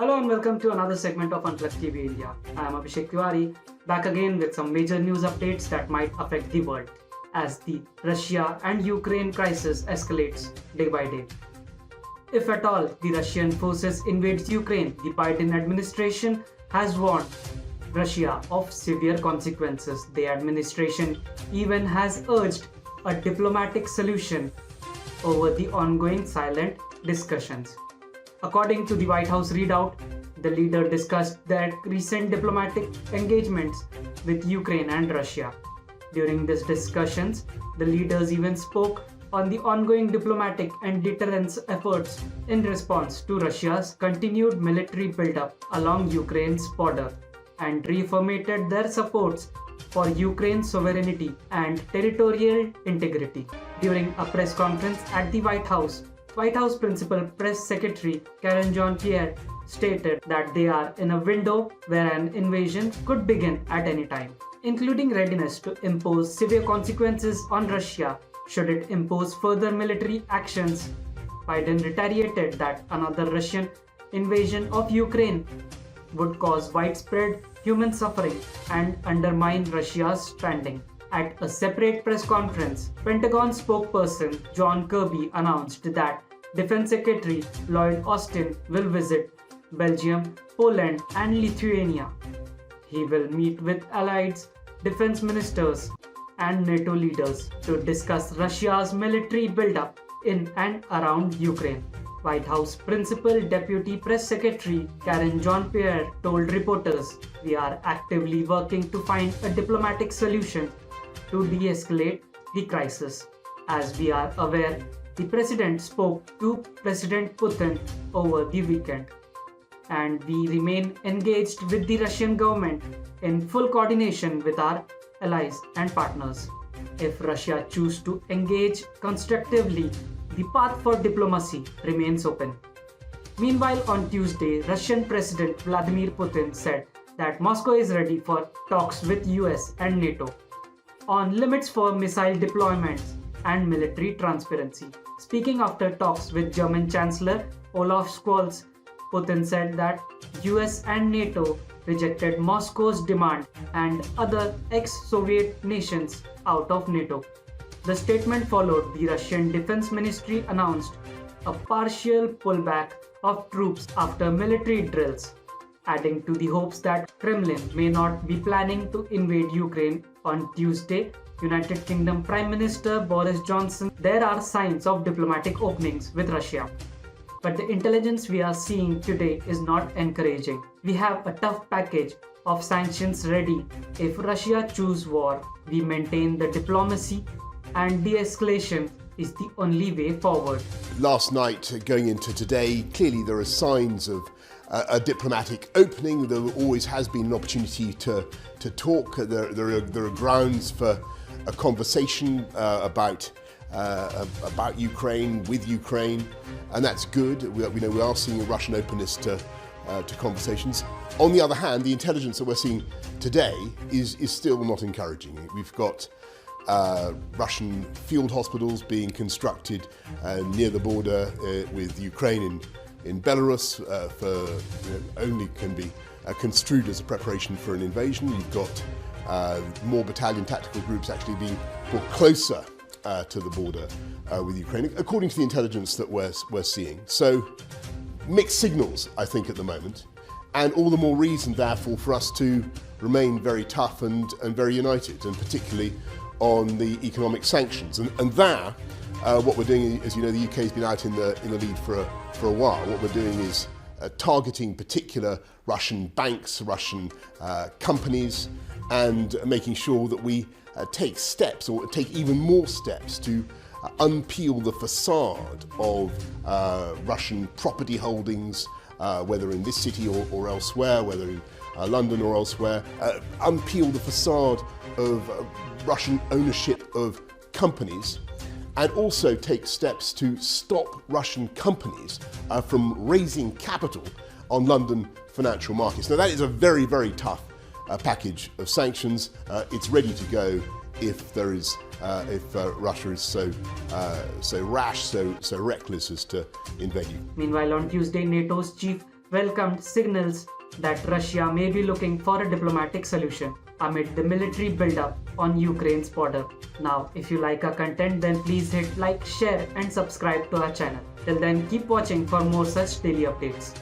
Hello and welcome to another segment of Unplugged TV India. I am Abhishek Tiwari, back again with some major news updates that might affect the world as the Russia and Ukraine crisis escalates day by day. If at all the Russian forces invades Ukraine, the Biden administration has warned Russia of severe consequences. The administration even has urged a diplomatic solution over the ongoing silent discussions. According to the White House readout, the leader discussed their recent diplomatic engagements with Ukraine and Russia. During these discussions, the leaders even spoke on the ongoing diplomatic and deterrence efforts in response to Russia's continued military buildup along Ukraine's border and reaffirmed their supports for Ukraine's sovereignty and territorial integrity. During a press conference at the White House Principal Press Secretary Karen Jean-Pierre stated that they are in a window where an invasion could begin at any time, including readiness to impose severe consequences on Russia should it impose further military actions. Biden reiterated that another Russian invasion of Ukraine would cause widespread human suffering and undermine Russia's standing. At a separate press conference, Pentagon spokesperson John Kirby announced that Defense Secretary Lloyd Austin will visit Belgium, Poland, and Lithuania. He will meet with allied defense ministers and NATO leaders to discuss Russia's military buildup in and around Ukraine. White House Principal Deputy Press Secretary Karen Jean-Pierre told reporters, "We are actively working to find a diplomatic solution to de-escalate the crisis. As we are aware, the President spoke to President Putin over the weekend, and we remain engaged with the Russian government in full coordination with our allies and partners. If Russia chooses to engage constructively, the path for diplomacy remains open." Meanwhile, on Tuesday, Russian President Vladimir Putin said that Moscow is ready for talks with US and NATO on limits for missile deployments and military transparency. Speaking after talks with German Chancellor Olaf Scholz, Putin said that US and NATO rejected Moscow's demand and other ex-Soviet nations out of NATO. The statement followed the Russian Defense Ministry announced a partial pullback of troops after military drills, adding to the hopes that Kremlin may not be planning to invade Ukraine on Tuesday. United Kingdom Prime Minister Boris Johnson, there are signs of diplomatic openings with Russia. But the intelligence we are seeing today is not encouraging. We have a tough package of sanctions ready. If Russia chooses war, we maintain the diplomacy and de-escalation is the only way forward. Last night, going into today, clearly there are signs of a diplomatic opening. There always has been an opportunity to talk. There are grounds for a conversation about Ukraine, with Ukraine, and that's good. We are seeing a Russian openness to conversations. On the other hand, the intelligence that we're seeing today is still not encouraging. We've got Russian field hospitals being constructed near the border with Ukraine in Belarus only can be construed as a preparation for an invasion. You've got more battalion tactical groups actually being brought closer to the border with Ukraine, according to the intelligence that we're seeing. So mixed signals, I think, at the moment, and all the more reason, therefore, for us to remain very tough and very united, and particularly on the economic sanctions. And there, what we're doing, as you know, the UK has been out in the lead for a while. What we're doing is targeting particular Russian banks, Russian companies, and making sure that we take steps, or take even more steps, to unpeel the facade of Russian property holdings, whether in this city or elsewhere, whether in London or elsewhere, unpeel the facade of Russian ownership of companies, and also take steps to stop Russian companies from raising capital on London financial markets. Now, that is a very, very tough package of sanctions. It's ready to go if Russia is so rash, so reckless as to invade you. Meanwhile, on Tuesday, NATO's chief welcomed signals that Russia may be looking for a diplomatic solution amid the military buildup on Ukraine's border. Now, if you like our content, then please hit like, share and subscribe to our channel. Till then, keep watching for more such daily updates.